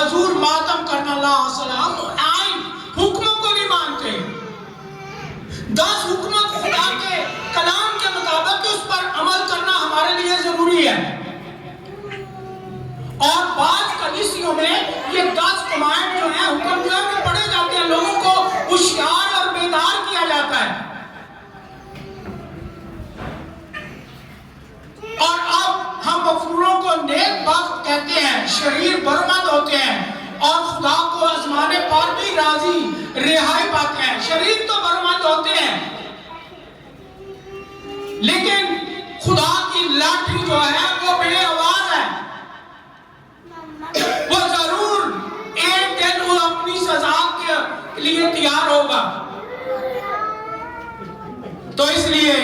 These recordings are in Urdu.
حضور ماتم کرنا لا سلام آئین حکموں کو نہیں مانتے. 10 حکمت خدا کے کلام کے مطابق اس پر عمل کرنا ہمارے لیے ضروری ہے. اور بعض کلیسیوں میں یہ 10 کمانڈ جو ہیں حکم جو ہیں وہ پڑھے جاتے ہیں, لوگوں کو ہوشیار اور بیدار کیا جاتا ہے. اور اب ہم مغفوروں کو نیک بخت کہتے ہیں, شریر برمد ہوتے ہیں اور خدا کو آزمانے پر بھی راضی رہائی پاتے ہیں. شریر تو برمد ہوتے ہیں لیکن خدا کی لاٹھی جو ہے وہ بے آواز ہے. وہ ضرور ایک دن وہ اپنی سزا کے لیے تیار ہوگا. تو اس لیے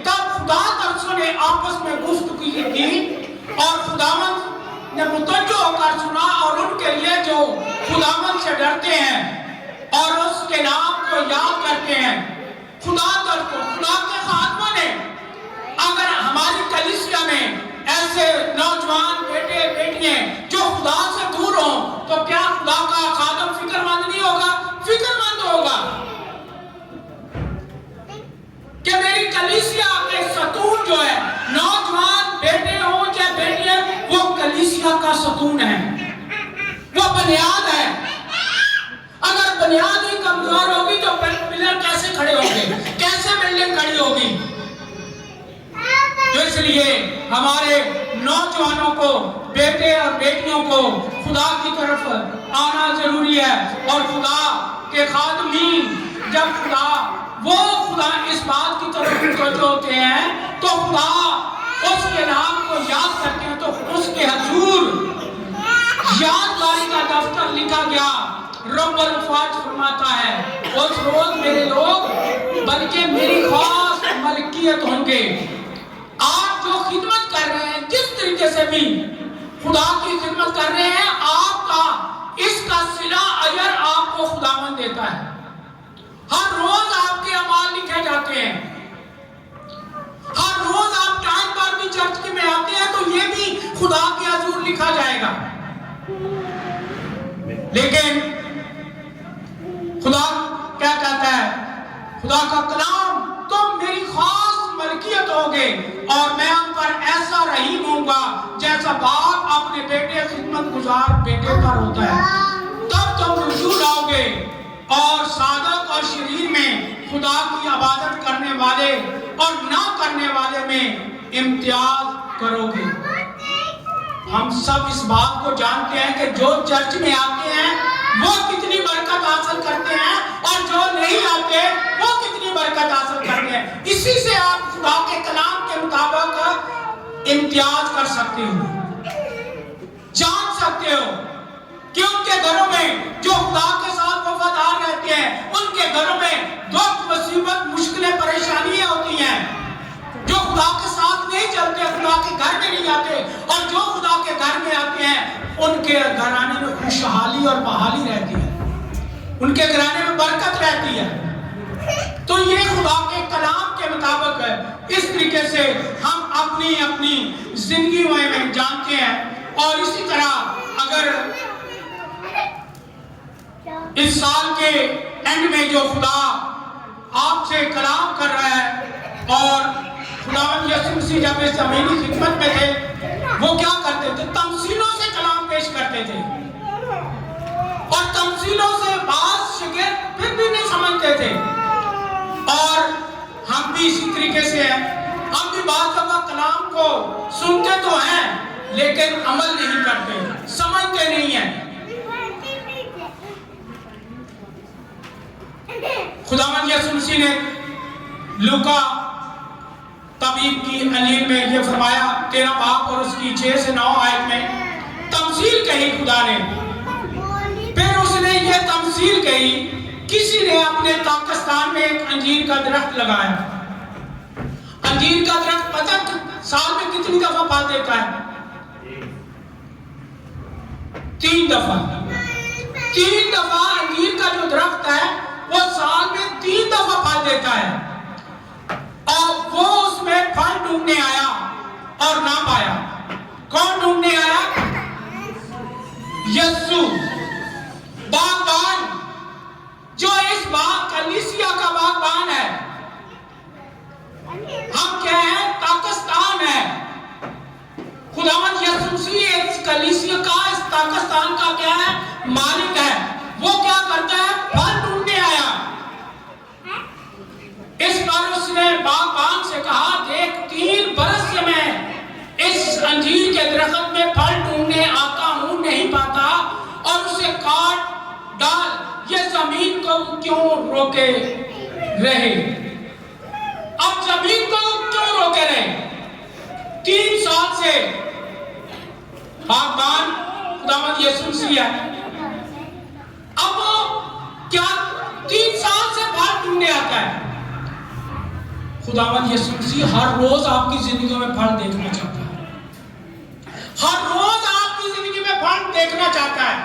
تب خدا ترسوں نے آپس میں گفتگو کی اور خداوند نے متوجہ ہو کر سنا, اور ان کے لیے جو خداوند سے ڈرتے ہیں اور اس کے نام کو یاد کرتے ہیں, خدا ترسوں خدا کے خادموں نے اگر ہماری کلیسیا میں ایسے نوجوان بیٹے بیٹیاں جو خدا سے دور ہوں تو کیا خدا کا خادم فکر مند نہیں ہوگا؟ فکر مند ہوگا کہ میری کلیسیا کے ستون جو ہے, نوجوان بیٹے ہوں چاہے بیٹیاں, وہ کلیسیا کا ستون ہے, وہ بنیاد ہے. اگر بنیاد ہی کمزور ہوگی تو پلر کیسے کھڑے ہوں گے, کیسے بلڈنگ کھڑی ہوگی؟ تو اس لیے ہمارے نوجوانوں کو, بیٹے اور بیٹیوں کو خدا کی طرف آنا ضروری ہے. اور خدا کے خادمین جب خدا اس بات کی طرف متوجہ ہوتے ہیں تو خدا اس کے نام کو یاد کرتے ہیں, تو اس کے حضور یادگاری کا دفتر لکھا گیا. رب الفاظ فرماتا ہے اس روز میرے لوگ بلکہ میری خاص ملکیت ہوں گے. آپ جو خدمت کر رہے ہیں, جس طریقے سے بھی خدا کی خدمت کر رہے ہیں, آپ کا اس کا صلہ اجر آپ کو خداوند دیتا ہے. ہر روز آپ کے اعمال لکھے جاتے ہیں, ہر روز آپ ٹائم پر بھی چرچ میں آتے ہیں تو یہ بھی خدا کے حضور لکھا جائے گا. لیکن خدا کیا کہتا ہے, خدا کا کلام تم میری خاص ملکیت ہوگے اور میں ان پر ایسا رحیم ہوں گا جیسا باپ اپنے بیٹے خدمت گزار بیٹے پر ہوتا ہے. تب تم رجوع لاؤ گے اور صادق اور شریر میں خدا کی عبادت کرنے والے اور نہ کرنے والے میں امتیاز کرو گے. ہم سب اس بات کو جانتے ہیں کہ جو چرچ میں آتے ہیں وہ کتنی برکت حاصل کرتے ہیں اور جو نہیں آتے وہ کتنی برکت حاصل کرتے ہیں. اسی سے آپ خدا کے کلام کے مطابق امتیاز کر سکتے ہو, جان سکتے ہو کہ ان کے گھروں میں جو خدا کے ساتھ وفادار رہتے ہیں, ان کے گھروں میں دکھ مصیبت مشکلیں پریشانیاں ہوتی ہیں. جو خدا کے ساتھ نہیں چلتے خدا کے گھر میں نہیں آتے, اور جو خدا کے گھر میں آتے ہیں ان کے گھرانے میں خوشحالی اور بحالی رہتی ہے, ان کے گھرانے میں برکت رہتی ہے. تو یہ خدا کے کلام کے مطابق ہے. اس طریقے سے ہم اپنی اپنی زندگی میں جانتے ہیں. اور اسی طرح اگر اس سال کے اینڈ میں جو خدا آپ سے کلام کر رہا ہے, اور خداوند یسوع مسیح جب اس زمینی خدمت میں تھے وہ کیا کرتے تھے, تمثیلوں سے کلام پیش کرتے تھے, اور تمثیلوں سے بعض شاگرد پھر بھی نہیں سمجھتے تھے. اور ہم بھی اسی طریقے سے ہیں, ہم بھی بعض دفعہ کلام کو سنتے تو ہیں لیکن عمل نہیں کرتے, سمجھتے نہیں ہیں. خداوند یسوع مسیح نے لوکا طبیب کی انجیل میں یہ فرمایا 13 باب اور اس کی 6 سے 9 آیت میں تمثیل کہی خدا نے. پھر اس نے یہ تمثیل کہی, کسی نے اپنے پاکستان میں ایک انجیر کا درخت لگایا. انجیر کا درخت پتہ سال میں کتنی دفعہ پھل دیتا ہے؟ 3 دفعہ. 3 دفعہ انجیر کا جو درخت ہے وہ سال میں 3 دفعہ پھل دیتا ہے. اور وہ اس میں پھل ڈھونڈنے آیا اور نہ پایا. کون ڈھونڈنے آیا؟ یسوع. کلیسیا کا، اس پاکستان کا کیا ہے؟ مالک ہے۔ وہ کیا کرتا ہے؟ پھل ڈھونڈنے آیا۔ اس پر اس نے باغبان سے کہا دیکھ 3 برس سے میں اس انجیر کے درخت میں پھل ڈھونڈنے آتا ہوں، نہیں پاتا، اور اسے کاٹ ڈال، یہ زمین کو کیوں روکے رہے؟ اب زمین کو کیوں روکے رہے؟ 3 سال سے باغبان خداوند یسوع مسیح ہے۔ اب وہ کیا 3 سال سے پھل ڈھونڈنے آتا ہے؟ خداوند یسوع مسیح ہر روز آپ کی زندگی میں پھل دیکھنا چاہتا ہے۔ ہر روز آپ کی زندگی میں پھل دیکھنا چاہتا ہے۔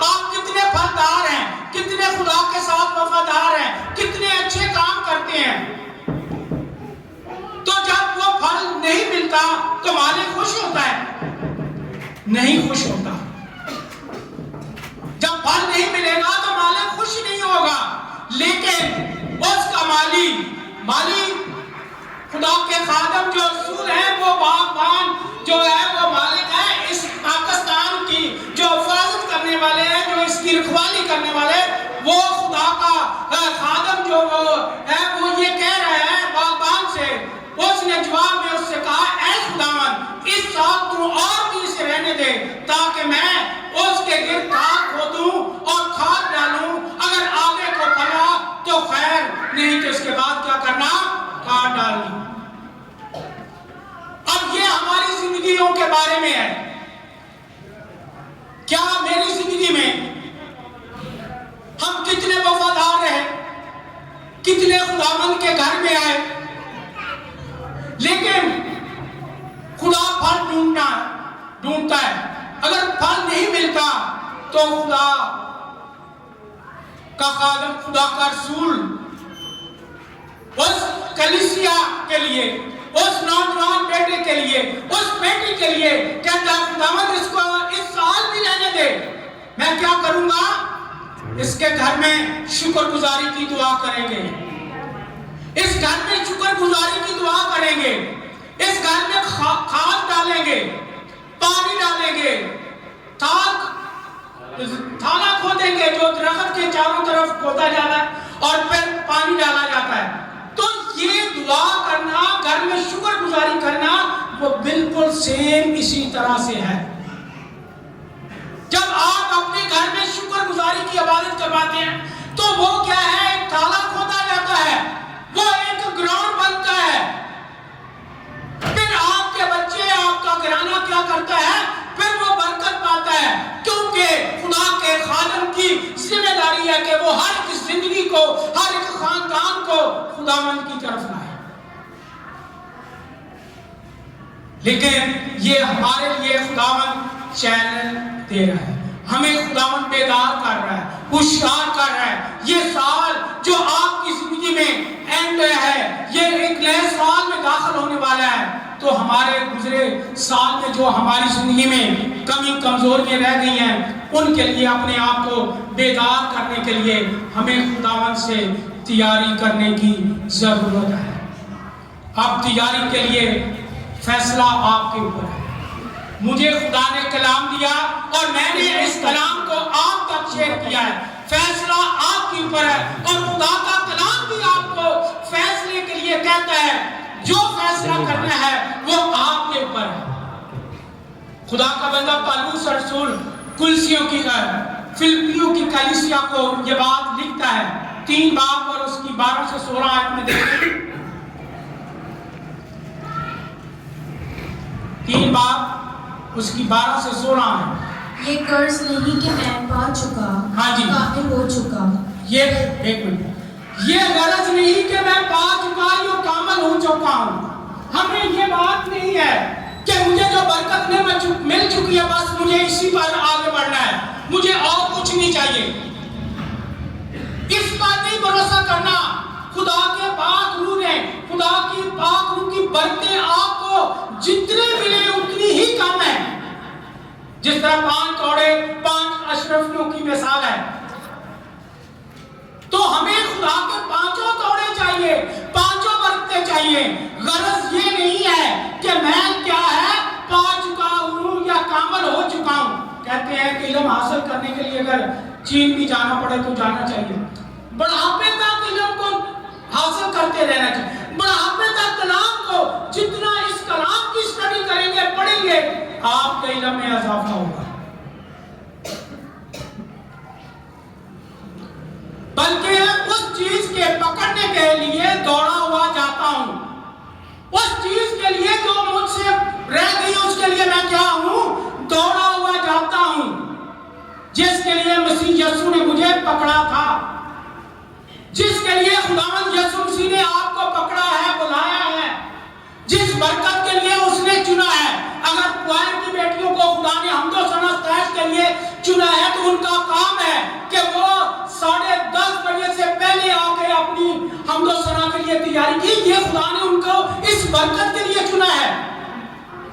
آپ کتنے پھلدار ہیں، کتنے خدا کے ساتھ وفادار ہیں، کتنے اچھے کام کرتے ہیں۔ تو جب وہ پھل نہیں ملتا تو مالک خوش ہوتا ہے؟ نہیں خوش ہوتا۔ جب پھل نہیں ملے گا تو مالک خوش نہیں ہوگا۔ لیکن اس کا مالی خدا کے خادم جو رسول ہیں، وہ باغبان جو ہے وہ مالک ہے، اس پاکستان کی جو حفاظت کرنے والے ہیں، جو اس کی رکھوالی کرنے والے، وہ خدا کا خادم جو ہے وہ یہ کہہ رہا ہے باغبان سے۔ اس نے جواب میں اس سے کہا اے خداوند اس سال تو اور بھی اسے رہنے دے تاکہ میں اس کے گرد خاک کھودوں اور کھاد ڈالوں، اگر آگے کو پھلا تو خیر، نہیں تو اس کے بعد کیا کرنا؟ کاٹ ڈالنا۔ اب یہ ہماری زندگیوں کے بارے میں ہے۔ کیا میری زندگی میں ہم کتنے وفادار رہے، کتنے خداوند کے گھر میں آئے، لیکن خدا پھل ڈھونڈتا ہے، اگر پھل نہیں ملتا تو خدا کا خادم، خدا کا رسول اس کلیسیا کے لیے، اس نوجوان بیٹے کے لیے، اس بیٹی کے لیے کہتا ہے خداوند اس کو اس سال بھی رہنے دے، میں کیا کروں گا؟ اس کے گھر میں شکر گزاری کی دعا کریں گے، اس گھر میں شکر گزاری کی دعا کریں گے، اس گھر میں کھاد ڈالیں گے، پانی ڈالیں گے، تھالا کھودیں گے جو درخت کے چاروں طرف کھودا جاتا ہے اور پھر پانی ڈالا جاتا ہے۔ تو یہ دعا کرنا، گھر میں شکر گزاری کرنا، وہ بالکل سیم اسی طرح سے ہے۔ جب آپ اپنے گھر میں شکر گزاری کی عبادت کرواتے ہیں تو وہ کیا ہے؟ ایک تالا کھودا جاتا ہے، وہ ایک گراؤنڈ بنتا ہے، پھر آپ کے بچے، آپ کا گھرانہ کیا کرتا ہے؟ پھر وہ برکت پاتا ہے، کیونکہ خدا کے خادم کی ذمہ داری ہے کہ وہ ہر ایک زندگی کو، ہر ایک خاندان کو خداوند کی طرف لائے۔ لیکن یہ ہمارے لیے خداوند چیلنج دے رہا ہے، ہمیں خداوند بیدار کر رہا ہے، ہوشیار کر رہا ہے۔ یہ سال جو آپ کی زندگی میں اینڈ ہے، یہ ایک نئے سال میں داخل ہونے والا ہے، تو ہمارے گزرے سال میں جو ہماری زندگی میں کمی کمزوریاں رہ گئی ہیں، ان کے لیے اپنے آپ کو بیدار کرنے کے لیے ہمیں خداوند سے تیاری کرنے کی ضرورت ہے۔ اب تیاری کے لیے فیصلہ آپ کے اوپر ہے۔ مجھے خدا نے کلام دیا اور میں نے اس کلام کو آپ تک شیئر کیا ہے، فیصلہ آپ کے اوپر ہے، اور خدا کا کلام بھی آپ کو فیصلے کے لیے کہتا ہے، جو فیصلہ کرنا ہے وہ آپ کے اوپر ہے۔ خدا کا بندہ پالوس رسول کلسیوں کی فلپیوں کی کلیسیا کو یہ بات لکھتا ہے، 3 باب اور اس کی 12 سے 16 آیت میں دیکھیں، 3 باب اس کی 12 سے 16 ہے۔ یہ قرض نہیں کہ میں پا چکا، ہاں جی، کامل ہو چکا۔ یہ ایک منٹ، یہ غرض نہیں کہ میں پا چکا یا کامل ہو چکا ہوں۔ ہمیں یہ بات نہیں ہے کہ مجھے جو برکت مل چکی ہے بس مجھے اسی پر آگے بڑھنا ہے، مجھے اور کچھ نہیں چاہیے۔ اس پر نہیں بھروسہ کرنا۔ خدا کے پاک روح نے، خدا کی پاک روح کی برکتیں آپ کو جتنے ملے اتنی ہی کم ہے۔ جس طرح 5 توڑے 5 اشرفیوں کی مثال ہے، تو ہمیں خدا کے 5 توڑے چاہیے، 5 برکتیں چاہیے۔ غرض یہ نہیں ہے کہ میں کیا ہے پا چکا ہوں یا کامل ہو چکا ہوں۔ کہتے ہیں کہ علم حاصل کرنے کے لیے اگر چین بھی جانا پڑے تو جانا چاہیے. بڑھاپے تک علم کو حاصل کرتے رہنا چاہیے. بڑھاپے تک کلام کو جتنا اس کلام کی اسٹڈی کریں گے پڑھیں گے آپ کے علم میں اضافہ ہوگا. بلکہ اس چیز کے پکڑنے کے لیے دوڑا ہوا جاتا ہوں. اس چیز کے لیے جو مجھ سے رہ گئی اس کے لیے میں کیا ہوں؟ دوڑا ہوا جاتا ہوں. جس کے لیے مسیح یسوع نے مجھے پکڑا تھا, جس کے لیے خداوند یسوع مسیح نے آپ کو پکڑا ہے, بلایا ہے, جس برکت کے لیے اس نے چنا ہے. اگر کوائر کی بیٹیوں کو خدا نے حمد و ثنا ستائش کے لیے چنا ہے تو ان کا کام ہے کہ وہ 10:30 بجے سے پہلے آ کے اپنی حمد و ثنا کے لیے تیاری کی. یہ خدا نے ان کو اس برکت کے لیے چنا ہے,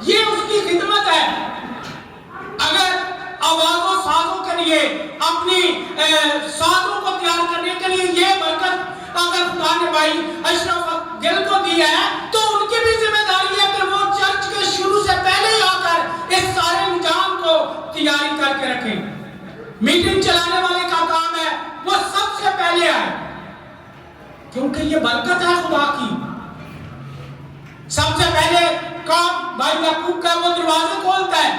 یہ اس کی خدمت ہے. اگر آواز و سازوں کے لیے اپنی سازوں کو تیار کرنے کے لیے یہ برکت اگر خدا نے بھائی اشرف گل کو دی ہے تو ان کی بھی ذمہ داری ہے کہ وہ چرچ کے شروع سے پہلے ہی آ کر اس سارے نظام کو تیاری کر کے رکھیں. میٹنگ چلانے والے کا کام ہے وہ سب سے پہلے آئے, کیونکہ یہ برکت ہے خدا کی. سب سے پہلے کام بھائی یعقوب کا وہ دروازے کھولتا ہے.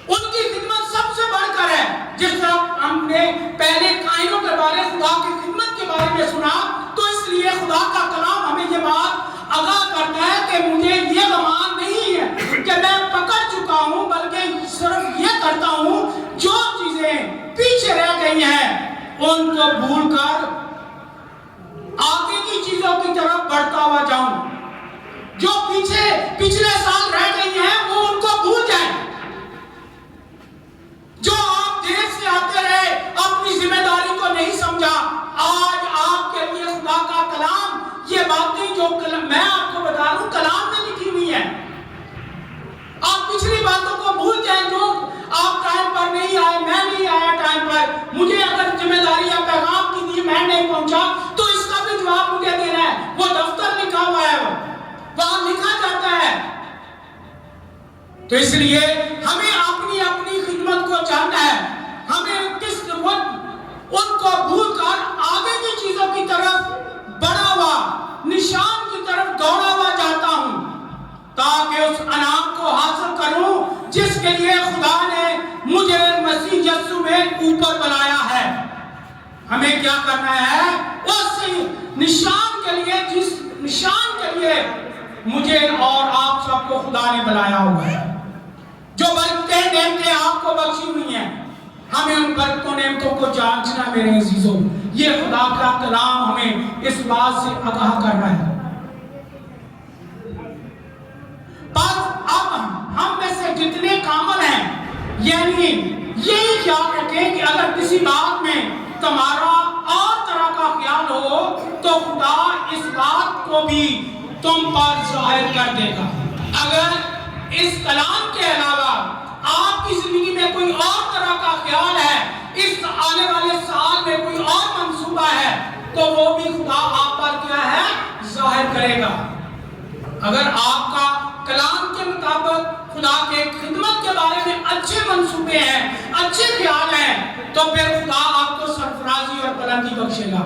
ان کی خدمت سب سے بڑھ کر ہے. جس طرح ہم نے پہلے کائنوں کے بارے خدا کی خدمت کے بارے میں سنا تو اس لیے خدا کا کلام ہمیں یہ بات آگاہ کرتا ہے کہ مجھے یہ گمان نہیں ہے کہ میں پکڑ چکا ہوں, بلکہ صرف یہ کرتا ہوں جو چیزیں پیچھے رہ گئی ہیں ان کو بھول کر آگے کی چیزوں کی طرف بڑھتا ہوا جاؤں. جو پچھلے سال رہ گئی ہیں وہ ان کو بھول جائیں. جو آپ دیر سے آتے رہے اپنی ذمہ داری کو نہیں سمجھا, آج آپ کے لیے خدا کا کلام یہ باتیں جو میں آپ کو بتا رہا ہوں کلام میں لکھی ہوئی ہیں. آپ پچھلی باتوں کو بھول جائیں. جو آپ ٹائم پر نہیں آئے, میں نہیں آیا ٹائم پر, مجھے اگر ذمہ داری یا پیغام کی دی میں نہیں پہنچا تو اس کا بھی جواب مجھے دینا ہے. وہ دفتر لکھا ہوا ہے, وہاں لکھا جاتا ہے. تو اس لیے ہمیں اپنی خدمت کو جاننا ہے. ہمیں کس ان کو بھول کر آگے کی چیزوں کی طرف بڑھا ہوا, نشان کی طرف دوڑا ہوا جاتا ہوں تاکہ اس انعام کو حاصل کروں جس کے لیے خدا نے مجھے مسیح یسوع میں اوپر بلایا ہے. ہمیں کیا کرنا ہے؟ اس نشان کے لیے, جس نشان کے لیے مجھے اور آپ سب کو خدا نے بلایا ہوا ہے. جو برکتیں نعمتیں آپ کو بخشی ہوئی ہیں, ہمیں ان برکتوں نعمتوں کو جانچنا میرے عزیزوں. یہ خدا کا کلام ہمیں اس بات سے آگاہ کر رہا ہے. بس اب ہم میں سے جتنے کامل ہیں یعنی یہی خیال رکھیں کہ اگر کسی بات میں تمہارا اور طرح کا خیال ہو تو خدا اس بات کو بھی تم پر ظاہر کر دے گا. اگر اس کلام کے علاوہ آپ کی زندگی میں کوئی اور طرح کا خیال ہے, اس آنے والے سال میں کوئی اور منصوبہ ہے تو وہ بھی خدا آپ پر کیا ہے؟ ظاہر کرے گا. اگر آپ کا کلام کے مطابق خدا کے خدمت کے بارے میں اچھے منصوبے ہیں, اچھے خیال ہیں, تو پھر خدا آپ کو سرفرازی اور بلندی بخشے گا.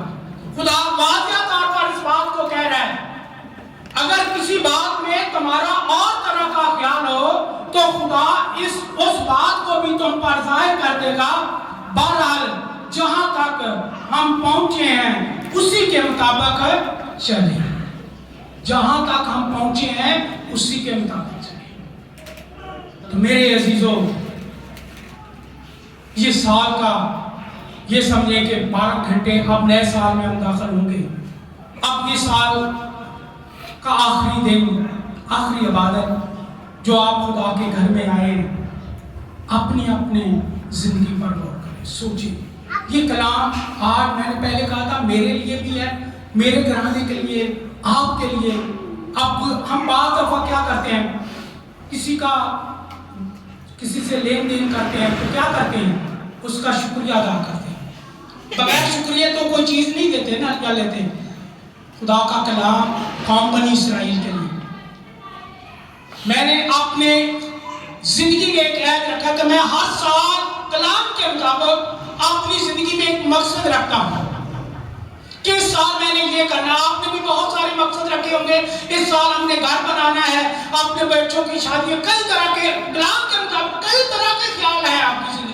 خدا واضح طور پر اس بات کو کہہ رہا ہے اگر کسی بات میں تمہارا اور طرح کا خیال ہو تو خدا اس بات کو بھی تم پر ظاہر کر دے گا. بہرحال جہاں تک ہم پہنچے ہیں اسی کے مطابق چلیں. جہاں تک ہم پہنچے ہیں اسی کے مطابق چلیں. تو میرے عزیزوں, یہ سال کا یہ سمجھیں کہ 12 گھنٹے اب نئے سال میں ہم داخل ہوں گے. اب یہ سال کا آخری دن, آخری عبادت جو آپ خدا کے گھر میں آئے, اپنی زندگی پر غور کریں, سوچیں. یہ کلام آج میں نے پہلے کہا تھا میرے لیے بھی ہے, میرے گھرانے کے لیے, آپ کے لیے. اب ہم بعض دفعہ کیا کرتے ہیں, کسی سے لین دین کرتے ہیں تو کیا کرتے ہیں, اس کا شکریہ ادا کرتے ہیں. بغیر شکریہ تو کوئی چیز نہیں دیتے نا, کیا لیتے ہیں؟ خدا کا کلام قوم بنی اسرائیل کے لیے. میں نے اپنے زندگی میں ایک عہد رکھا کہ میں ہر سال کلام کے مطابق اپنی زندگی میں ایک مقصد رکھتا ہوں کہ اس سال میں نے یہ کرنا. آپ نے بھی بہت سارے مقصد رکھے ہوں گے. اس سال ہم نے گھر بنانا ہے, اپنے بچوں کی شادی, کئی طرح کے کلام کے مطابق کئی طرح کے خیال ہیں آپ کی زندگی